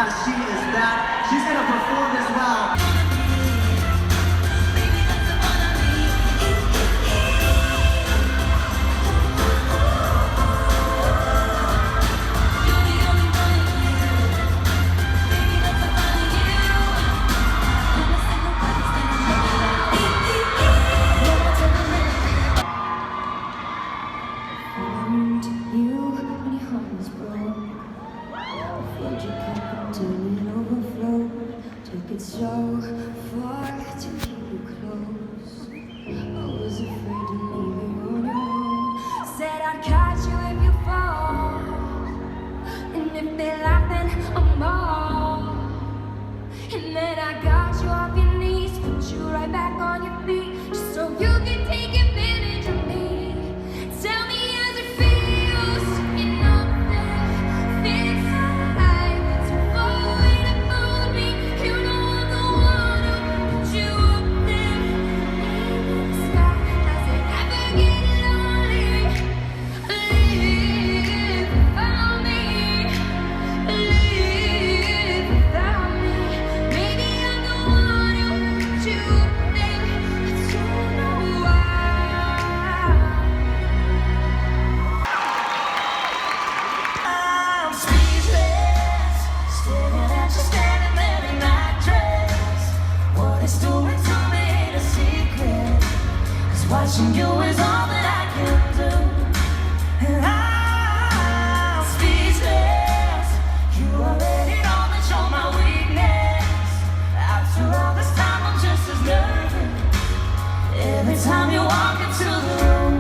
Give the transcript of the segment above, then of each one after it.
Yeah, she is back. She's gonna perform as well. Took it so far to keep you close. I was afraid to leave you on your own. Said I'd catch you if you fall, and if they laugh then I'm all. And then I got you off your knees, put you right back on your feet, just so you can take advantage of me. Tell me as it feels, you know that feels inside to fall away to fool me. You know I'm the one who put you up there in the sky. Does it ever get lonely? Live without me, live without me. Maybe I'm the one who put you up there. I don't know why. I'm speechless, staring at you standing there in that dress. What it's doing to me ain't a secret, 'cause watching you is all that I can do. And I'm speechless, you already know that you're my weakness. After all this time I'm just as nervous every time you walk into the room.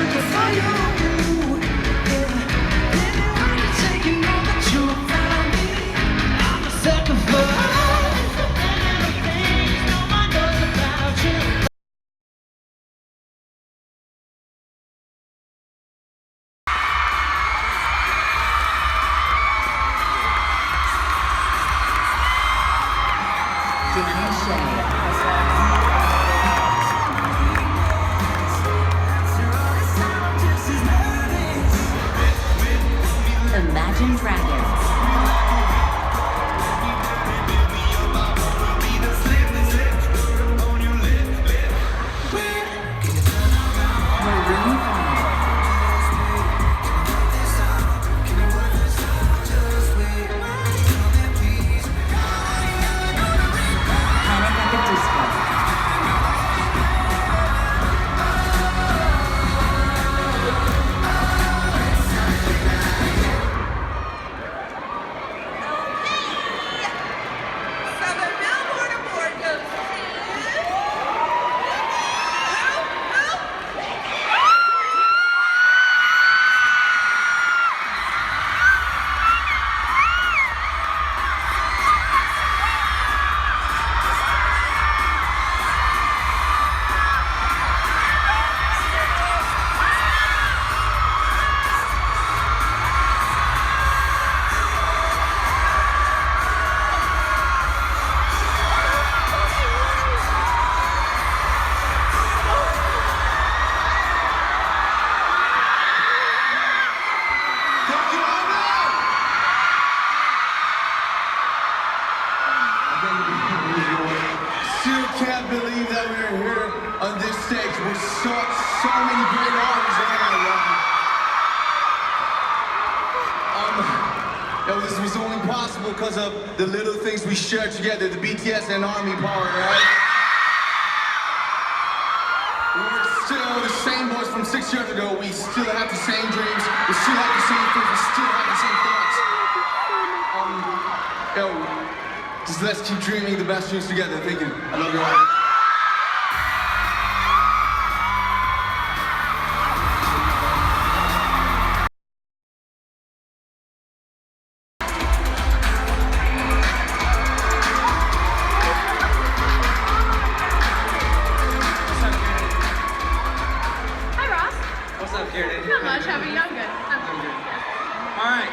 sucker for you. Yeah. Baby, when you're taking all the truth from me, I'm a sucker for things no one knows about you. Imagine Dragons. Maroon 5. Panic at the Disco. So the billboard award goes to Still can't believe that we are here on this stage with so many great artists. This was only possible because of the little things we share together, the BTS and Army power, right? We're still the same boys from 6 years ago. We still have the same dreams. We still have the same things. We still have the same thoughts. Just let's keep dreaming the best dreams together. Thank you. I love you all. Hi, Ross. What's up, Karen? Not much. How are you? I'm good. All right,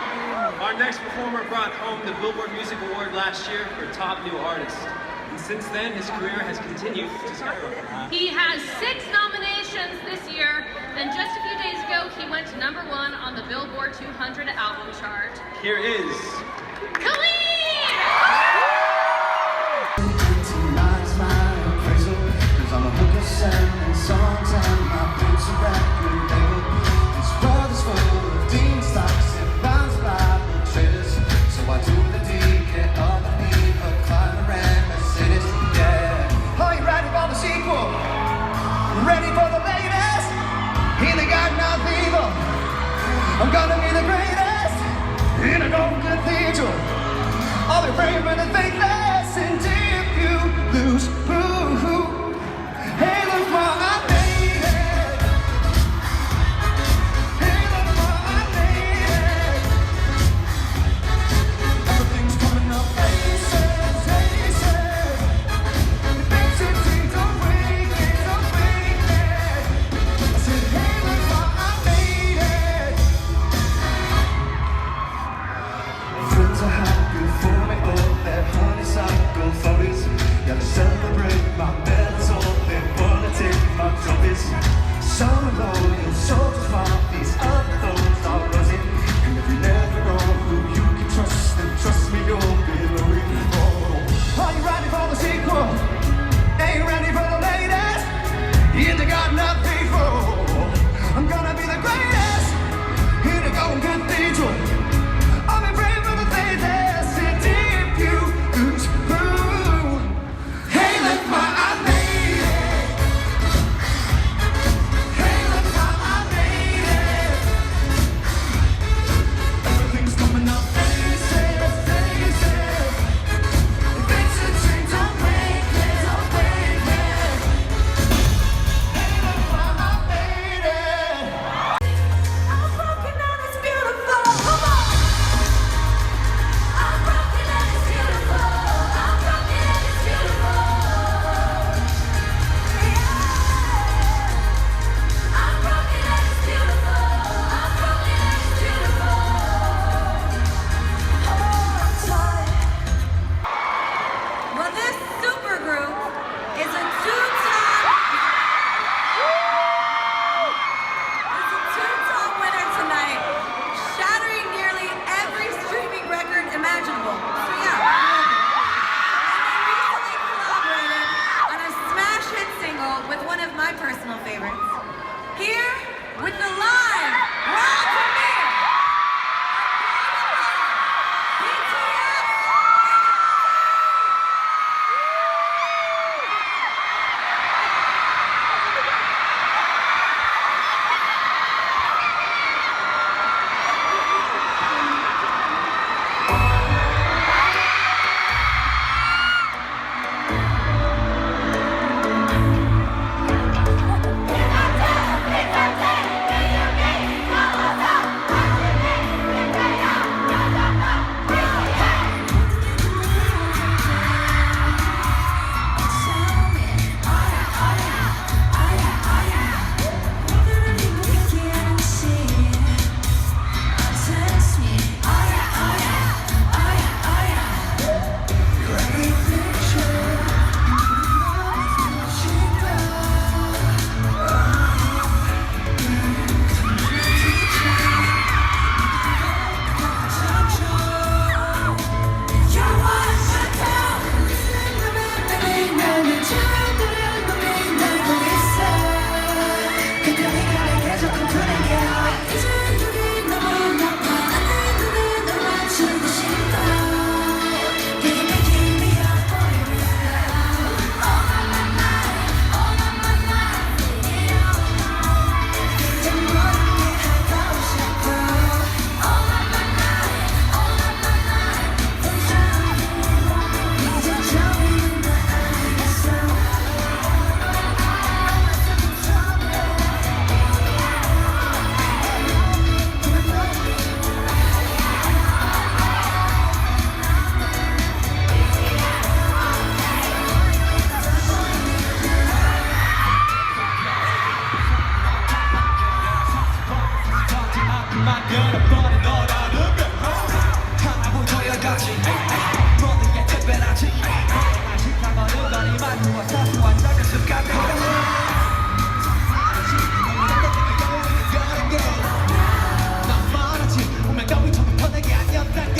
our next performer brought home the Billboard Music Award last year for Top New Artist. And since then, his career has continued to skyrocket. He has 6 nominations this year, and just a few days ago, he went to #1 on the Billboard 200 album chart. Here is Khalid! Tonight's my appraisal, 'cause I'm a hooker selling songs and my boots are record label. This world is full of dean stocks and bounce Bible traders. So I do the deed, get all the need of climber and Mercedes. Yeah. Are you ready for the sequel? Ready for the latest? In the garden of evil, I'm gonna be the greatest in an old cathedral. All the brave and the faithless, and if you lose, boo-hoo. Hey, look, Mom, I made it. Hey, look, Mom, I made it. Everything's coming up, faces, faces. It makes it seem so wicked, so wicked. I said, hey, look, Mom, I made it. Friends are happy for me, all that honeysuckle for me. 만들어버린 너라는 걸 하나고 저여같이 모두의 특별하지 아직한 거는 많이 누워 사소한 작은 습관들 난 말하지 운명 따위 처음부터 내게 아니었다고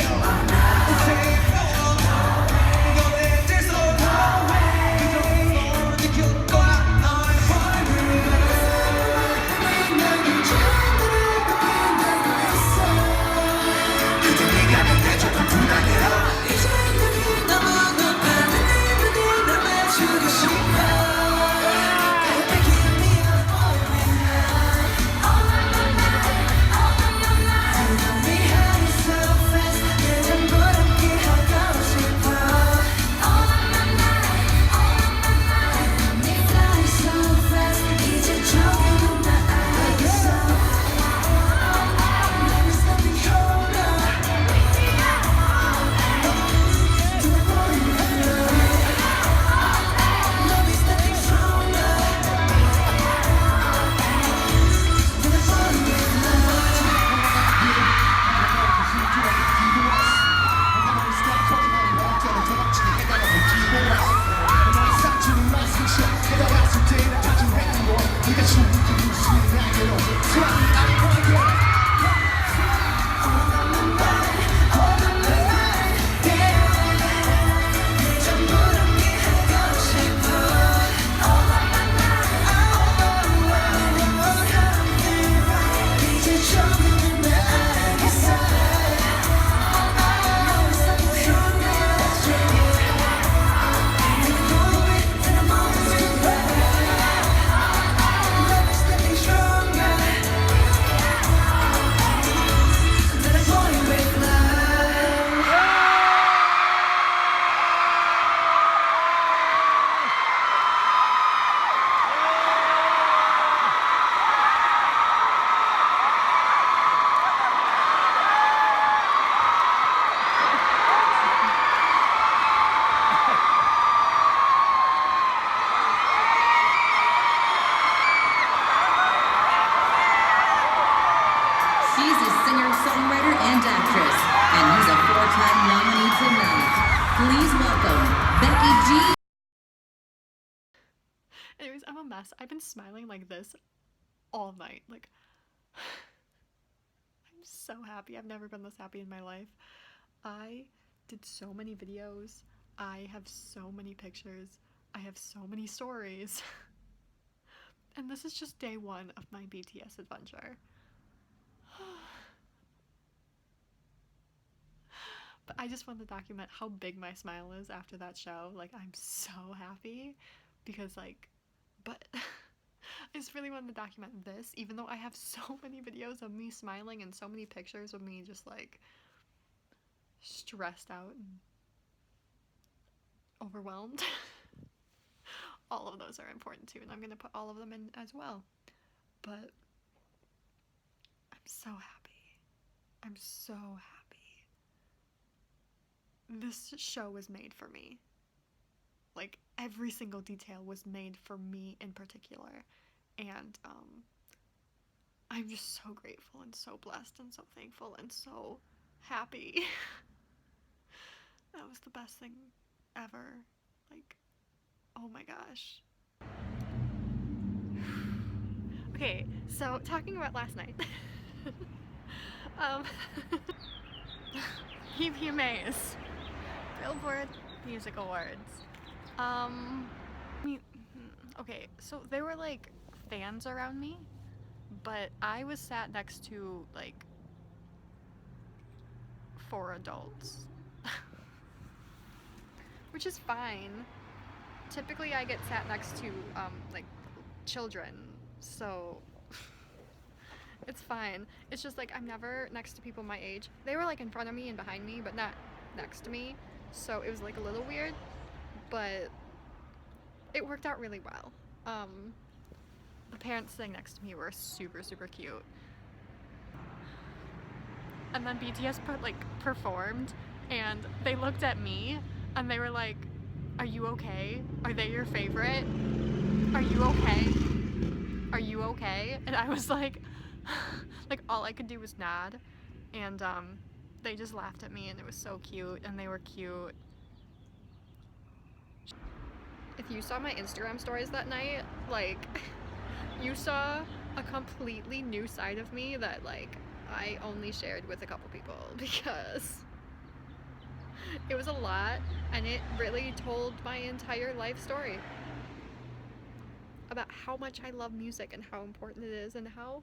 Anyways, I'm a mess. I've been smiling like this all night. Like, I'm so happy. I've never been this happy in my life. I did so many videos. I have so many pictures. I have so many stories. And this is just day one of my BTS adventure. But I just want to document how big my smile is after that show. Like, I'm so happy because, like, but I just really wanted to document this, even though I have so many videos of me smiling and so many pictures of me just, like, stressed out and overwhelmed. All of those are important too, and I'm gonna put all of them in as well. But I'm so happy. I'm so happy. This show was made for me. Like, every single detail was made for me in particular. And I'm just so grateful and so blessed and so thankful and so happy. That was the best thing ever. Like, oh my gosh. Okay, so talking about last night. BMAs. Billboard Music Awards. Okay, so there were like fans around me, but I was sat next to like 4 adults. Which is fine. Typically I get sat next to like children, so it's fine. It's just like I'm never next to people my age. They were like in front of me and behind me, but not next to me, so it was like a little weird, but it worked out really well. The parents sitting next to me were super cute. And then BTS performed, and they looked at me and they were like, "Are you okay? Are they your favorite? Are you okay? Are you okay?" And I was like, Like all I could do was nod, and they just laughed at me, and it was so cute, and they were cute. If you saw my Instagram stories that night, like, you saw a completely new side of me that, like, I only shared with a couple people because it was a lot, and it really told my entire life story about how much I love music and how important it is and how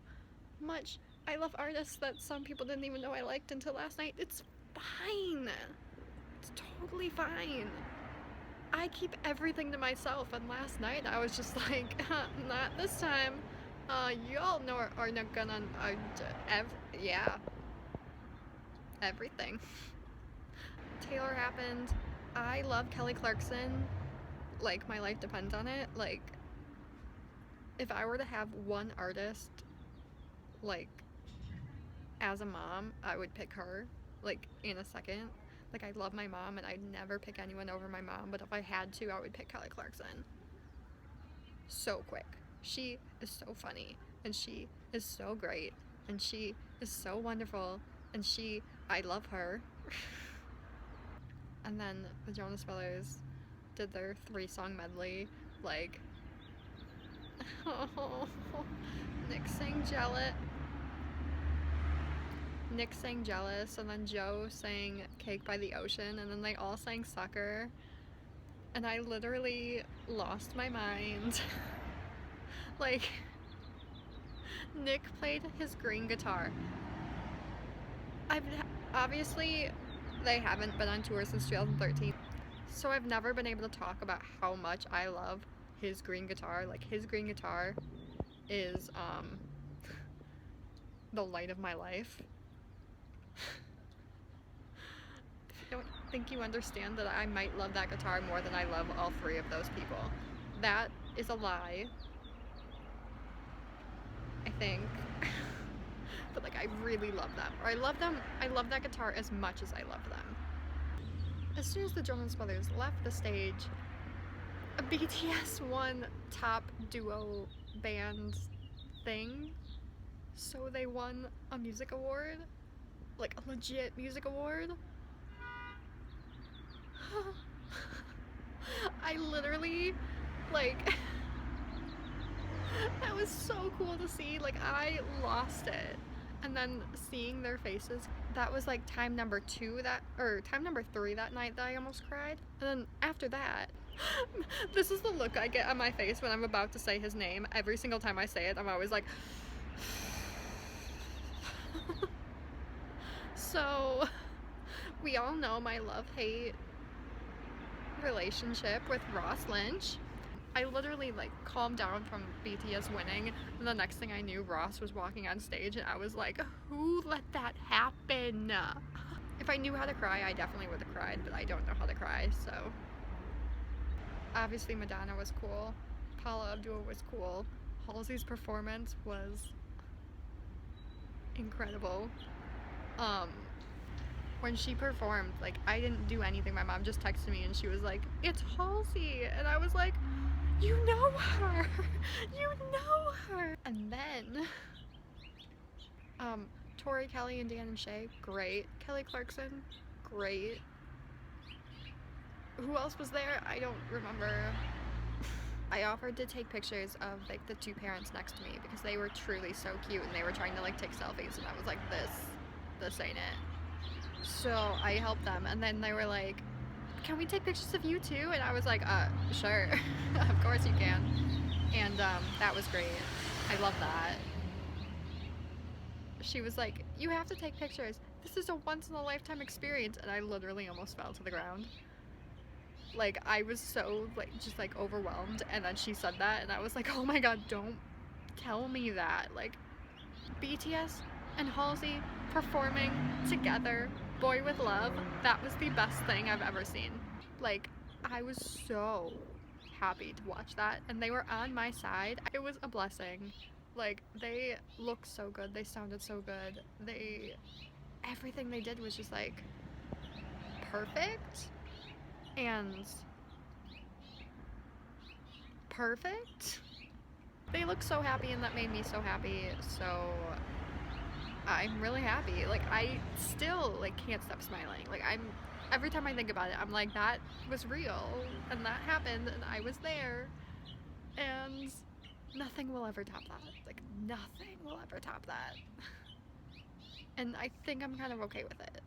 much I love artists that some people didn't even know I liked until last night. It's fine. It's totally fine. I keep everything to myself, and last night I was just like, not this time. Y'all know are not gonna, yeah. Everything. Taylor happened. I love Kelly Clarkson. Like, my life depends on it. Like, if I were to have one artist, like, as a mom, I would pick her, like, in a second. Like, I love my mom, and I'd never pick anyone over my mom, but if I had to, I would pick Kelly Clarkson. So quick. She is so funny, and she is so great, and she is so wonderful, and I love her. And then the Jonas Brothers did their 3-song medley, like, oh, Nick sang Jealous, and then Joe sang Cake by the Ocean, and then they all sang Sucker, and I literally lost my mind. Like, Nick played his green guitar. Obviously, they haven't been on tour since 2013, so I've never been able to talk about how much I love his green guitar. Like, his green guitar is, the light of my life. I don't think you understand that I might love that guitar more than I love all 3 of those people. That is a lie, I think. But, like, I really love them. Or I love that guitar as much as I love them. As soon as the Jonas Brothers left the stage, a BTS won top duo band thing. So they won a music award, like a legit music award. I literally, like, that was so cool to see. Like, I lost it. And then seeing their faces, that was like time number 3 that night that I almost cried. And then after that, this is the look I get on my face when I'm about to say his name. Every single time I say it, I'm always like, so we all know my love-hate relationship with Ross Lynch. I literally, like, calmed down from BTS winning, and the next thing I knew, Ross was walking on stage, and I was like, who let that happen? If I knew how to cry, I definitely would have cried, but I don't know how to cry, so. Obviously Madonna was cool, Paula Abdul was cool, Halsey's performance was incredible. When she performed, like, I didn't do anything. My mom just texted me and she was like, it's Halsey, and I was like, you know her, you know her. And then Tori, Kelly, and Dan and Shay, great. Kelly Clarkson, great. Who else was there? I don't remember. I offered to take pictures of, like, the 2 parents next to me because they were truly so cute, and they were trying to, like, take selfies, and I was like, this ain't it. So I helped them, and then they were like, can we take pictures of you too? And I was like, sure. Of course you can. And that was great. I love that. She was like, you have to take pictures. This is a once-in-a-lifetime experience. And I literally almost fell to the ground. Like, I was so, like, just, like, overwhelmed. And then she said that, and I was like, oh my god, don't tell me that. Like, BTS and Halsey performing together, Boy with Love, that was the best thing I've ever seen. Like, I was so happy to watch that, and they were on my side. It was a blessing. Like, they looked so good, they sounded so good, everything they did was just, like, perfect, and perfect. they look so happy, and that made me so happy. So I'm really happy. Like, I still like can't stop smiling. Like, every time I think about it, I'm like, that was real, and that happened, and I was there, and nothing will ever top that. Like, nothing will ever top that. And I think I'm kind of okay with it.